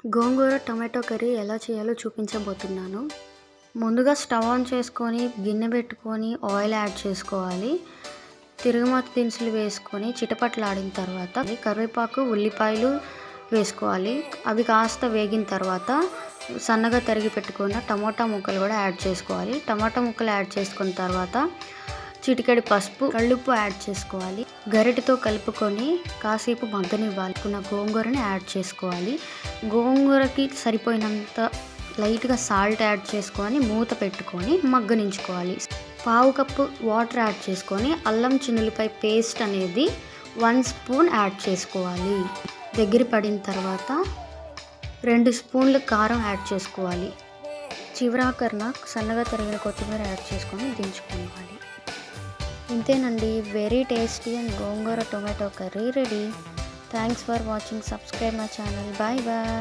గోంగూర tomato curry ఎలా చేయాలో చూపించబోతున్నాను. ముందుగా స్టవ్ ఆన్ చేసుకొని గిన్నె పెట్టుకొని ఆయిల్ యాడ్ చేసుకోవాలి. తిరుగుమాత దినుసులు వేసుకొని చిటపట్లాడిన తర్వాత కరివేపాకు, ఉల్లిపాయలు వేసుకోవాలి. అవి కాస్త వేగిన తర్వాత సన్నగా తరిగి పెట్టుకున్న టమాటా ముక్కలు కూడా యాడ్ చేసుకోవాలి. టమాటా ముక్కలు యాడ్ చేసుకున్న తర్వాత చిటికెడు పసుపు, కళ్ళుప్పు యాడ్ చేసుకోవాలి. గరిటెతో కలుపుకొని కాసేపు మగ్గనివ్వాలి. గోంగూరని యాడ్ చేసుకోవాలి. గోంగూరకి సరిపోయినంత లైట్గా సాల్ట్ యాడ్ చేసుకొని మూత పెట్టుకొని మగ్గనించుకోవాలి. పావు కప్పు వాటర్ యాడ్ చేసుకొని అల్లం చిన్నులపై పేస్ట్ అనేది 1 స్పూన్ యాడ్ చేసుకోవాలి. దగ్గర పడిన తర్వాత 2 స్పూన్లు కారం యాడ్ చేసుకోవాలి. చివరాకరణ సన్నగా తరిగిన కొత్తిమీర యాడ్ చేసుకొని దించుకోవాలి. ఇంతేనండి, very tasty and gongura tomato curry ready. Thanks for watching. Subscribe my channel. Bye bye.